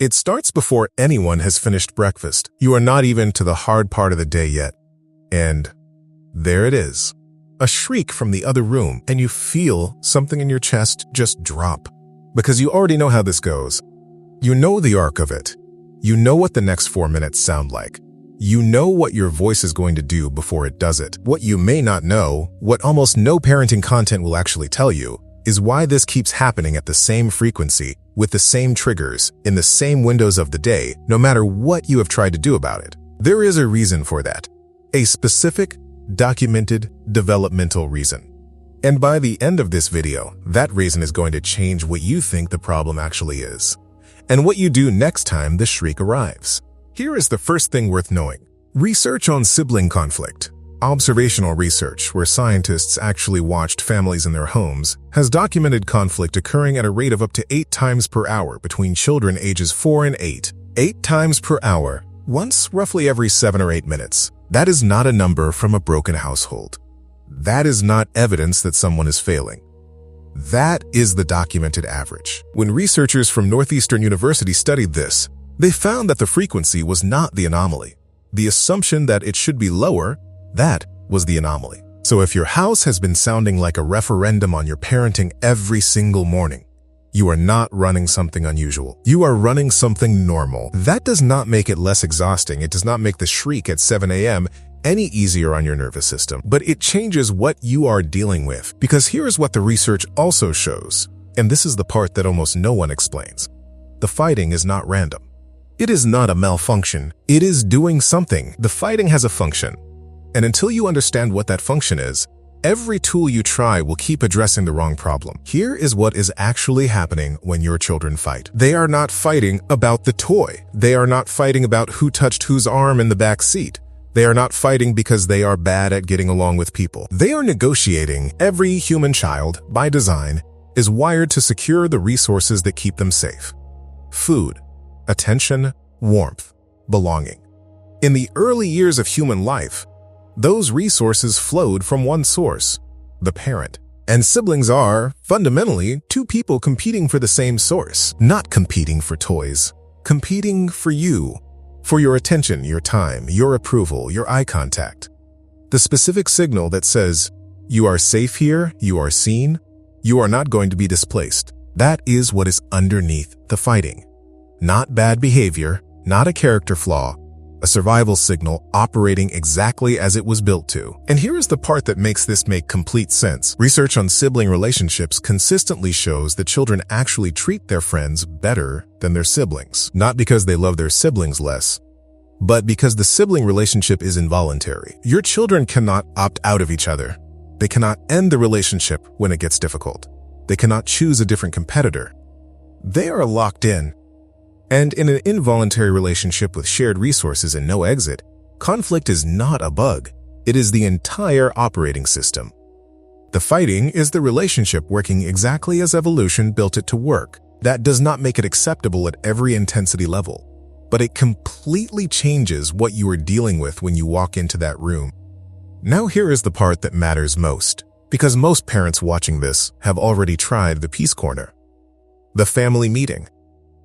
It starts before anyone has finished breakfast. You are not even to the hard part of the day yet. And there it is. A shriek from the other room, and you feel something in your chest just drop. Because you already know how this goes. You know the arc of it. You know what the next 4 minutes sound like. You know what your voice is going to do before it does it. What you may not know, what almost no parenting content will actually tell you, is why this keeps happening at the same frequency, with the same triggers, in the same windows of the day, no matter what you have tried to do about it. There is a reason for that. A specific, documented, developmental reason. And by the end of this video, that reason is going to change what you think the problem actually is, and what you do next time the shriek arrives. Here is the first thing worth knowing. Research on sibling conflict. Observational research, where scientists actually watched families in their homes, has documented conflict occurring at a rate of up to 8 times per hour between children ages 4 and 8. 8 times per hour, once roughly every 7 or 8 minutes. That is not a number from a broken household. That is not evidence that someone is failing. That is the documented average. When researchers from Northeastern University studied this, they found that the frequency was not the anomaly. The assumption that it should be lower, that was the anomaly. So if your house has been sounding like a referendum on your parenting every single morning, you are not running something unusual. You are running something normal. That does not make it less exhausting. It does not make the shriek at 7 a.m. any easier on your nervous system, but it changes what you are dealing with. Because here is what the research also shows, and this is the part that almost no one explains. The fighting is not random. It is not a malfunction. It is doing something. The fighting has a function. And until you understand what that function is, every tool you try will keep addressing the wrong problem. Here is what is actually happening when your children fight. They are not fighting about the toy. They are not fighting about who touched whose arm in the back seat. They are not fighting because they are bad at getting along with people. They are negotiating. Every human child, by design, is wired to secure the resources that keep them safe. Food, attention, warmth, belonging. In the early years of human life, those resources flowed from one source, the parent. And siblings are, fundamentally, two people competing for the same source, not competing for toys, competing for you, for your attention, your time, your approval, your eye contact. The specific signal that says, you are safe here, you are seen, you are not going to be displaced. That is what is underneath the fighting. Not bad behavior, not a character flaw, a survival signal operating exactly as it was built to. And here is the part that makes this make complete sense. Research on sibling relationships consistently shows that children actually treat their friends better than their siblings. Not because they love their siblings less, but because the sibling relationship is involuntary. Your children cannot opt out of each other. They cannot end the relationship when it gets difficult. They cannot choose a different competitor. They are locked in. And in an involuntary relationship with shared resources and no exit, conflict is not a bug. It is the entire operating system. The fighting is the relationship working exactly as evolution built it to work. That does not make it acceptable at every intensity level, but it completely changes what you are dealing with when you walk into that room. Now here is the part that matters most, because most parents watching this have already tried the peace corner. The family meeting.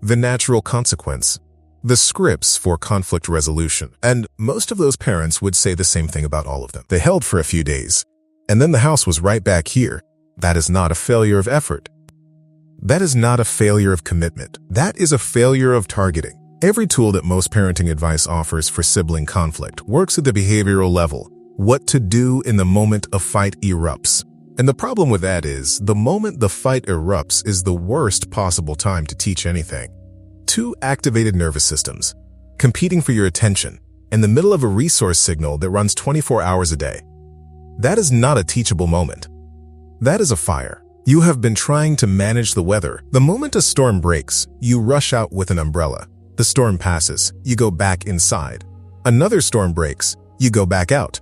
The natural consequence, the scripts for conflict resolution. And most of those parents would say the same thing about all of them. They held for a few days, and then the house was right back here. That is not a failure of effort. That is not a failure of commitment. That is a failure of targeting. Every tool that most parenting advice offers for sibling conflict works at the behavioral level. What to do in the moment a fight erupts. And the problem with that is, the moment the fight erupts is the worst possible time to teach anything. 2 activated nervous systems, competing for your attention, in the middle of a resource signal that runs 24 hours a day. That is not a teachable moment. That is a fire. You have been trying to manage the weather. The moment a storm breaks, you rush out with an umbrella. The storm passes, you go back inside. Another storm breaks, you go back out.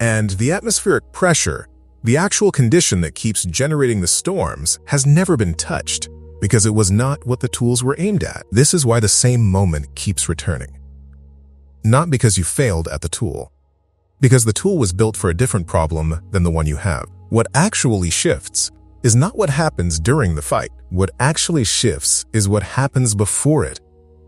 And the atmospheric pressure, the actual condition that keeps generating the storms, has never been touched because it was not what the tools were aimed at. This is why the same moment keeps returning. Not because you failed at the tool, because the tool was built for a different problem than the one you have. What actually shifts is not what happens during the fight. What actually shifts is what happens before it.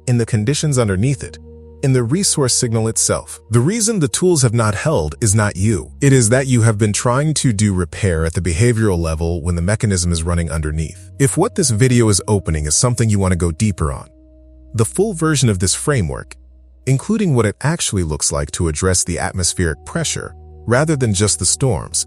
in the conditions underneath it, in the resource signal itself. The reason the tools have not held is not you. It is that you have been trying to do repair at the behavioral level when the mechanism is running underneath. If what this video is opening is something you want to go deeper on, the full version of this framework, including what it actually looks like to address the atmospheric pressure rather than just the storms,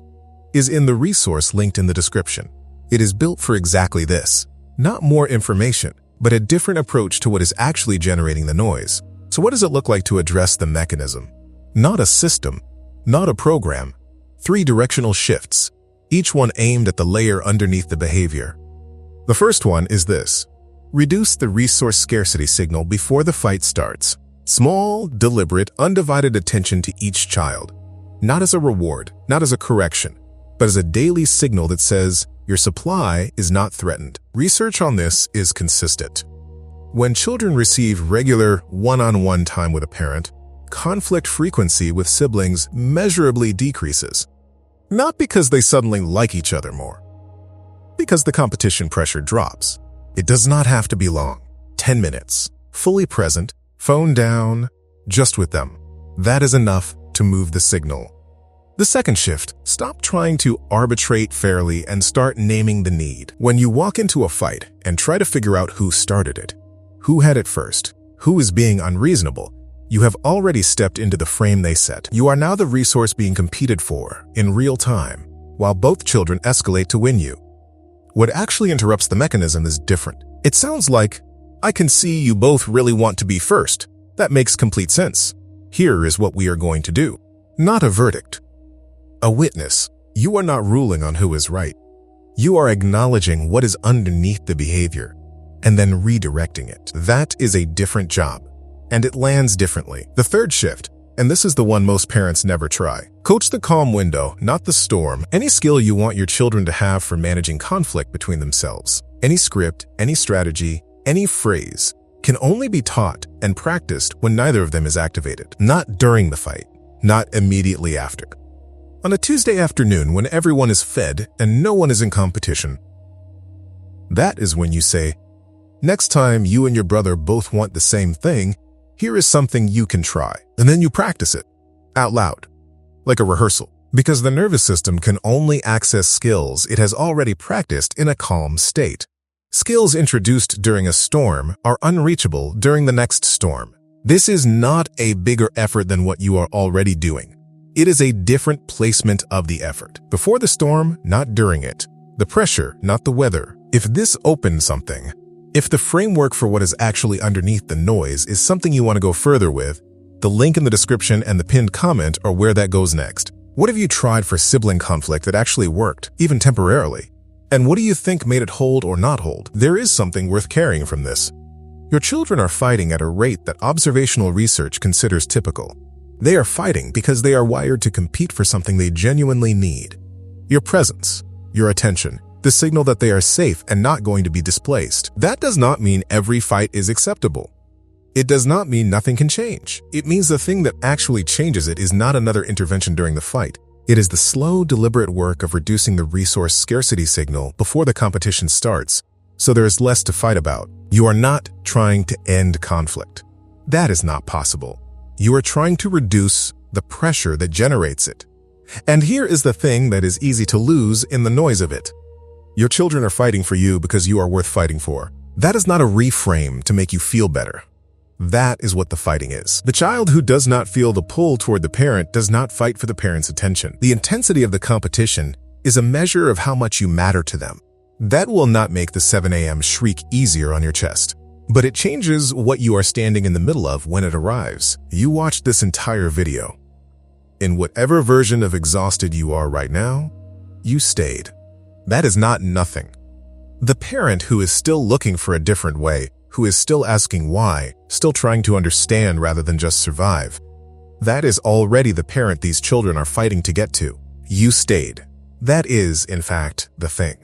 is in the resource linked in the description. It is built for exactly this. Not more information, but a different approach to what is actually generating the noise. So what does it look like to address the mechanism? Not a system, not a program. 3 directional shifts, each one aimed at the layer underneath the behavior. The first one is this. Reduce the resource scarcity signal before the fight starts. Small, deliberate, undivided attention to each child. Not as a reward, not as a correction, but as a daily signal that says your supply is not threatened. Research on this is consistent. When children receive regular one-on-one time with a parent, conflict frequency with siblings measurably decreases. Not because they suddenly like each other more, because the competition pressure drops. It does not have to be long. 10 minutes, fully present, phone down, just with them. That is enough to move the signal. The second shift, stop trying to arbitrate fairly and start naming the need. When you walk into a fight and try to figure out who started it, who had it first, who is being unreasonable, you have already stepped into the frame they set. You are now the resource being competed for in real time, while both children escalate to win you. What actually interrupts the mechanism is different. It sounds like, I can see you both really want to be first. That makes complete sense. Here is what we are going to do. Not a verdict. A witness. You are not ruling on who is right. You are acknowledging what is underneath the behavior and then redirecting it. That is a different job, and it lands differently. The third shift, and this is the one most parents never try. Coach the calm window, not the storm. Any skill you want your children to have for managing conflict between themselves, any script, any strategy, any phrase, can only be taught and practiced when neither of them is activated. Not during the fight, not immediately after. On a Tuesday afternoon when everyone is fed and no one is in competition, that is when you say, next time you and your brother both want the same thing, here is something you can try. And then you practice it, out loud, like a rehearsal. Because the nervous system can only access skills it has already practiced in a calm state. Skills introduced during a storm are unreachable during the next storm. This is not a bigger effort than what you are already doing. It is a different placement of the effort. Before the storm, not during it. The pressure, not the weather. If this opens something, if the framework for what is actually underneath the noise is something you want to go further with, the link in the description and the pinned comment are where that goes next. What have you tried for sibling conflict that actually worked, even temporarily? And what do you think made it hold or not hold? There is something worth carrying from this. Your children are fighting at a rate that observational research considers typical. They are fighting because they are wired to compete for something they genuinely need. Your presence, your attention, the signal that they are safe and not going to be displaced. That does not mean every fight is acceptable. It does not mean nothing can change. It means the thing that actually changes it is not another intervention during the fight. It is the slow, deliberate work of reducing the resource scarcity signal before the competition starts, so there is less to fight about. You are not trying to end conflict. That is not possible. You are trying to reduce the pressure that generates it. And here is the thing that is easy to lose in the noise of it. Your children are fighting for you because you are worth fighting for. That is not a reframe to make you feel better. That is what the fighting is. The child who does not feel the pull toward the parent does not fight for the parent's attention. The intensity of the competition is a measure of how much you matter to them. That will not make the 7 a.m. shriek easier on your chest. But it changes what you are standing in the middle of when it arrives. You watched this entire video. In whatever version of exhausted you are right now, you stayed. That is not nothing. The parent who is still looking for a different way, who is still asking why, still trying to understand rather than just survive, that is already the parent these children are fighting to get to. You stayed. That is, in fact, the thing.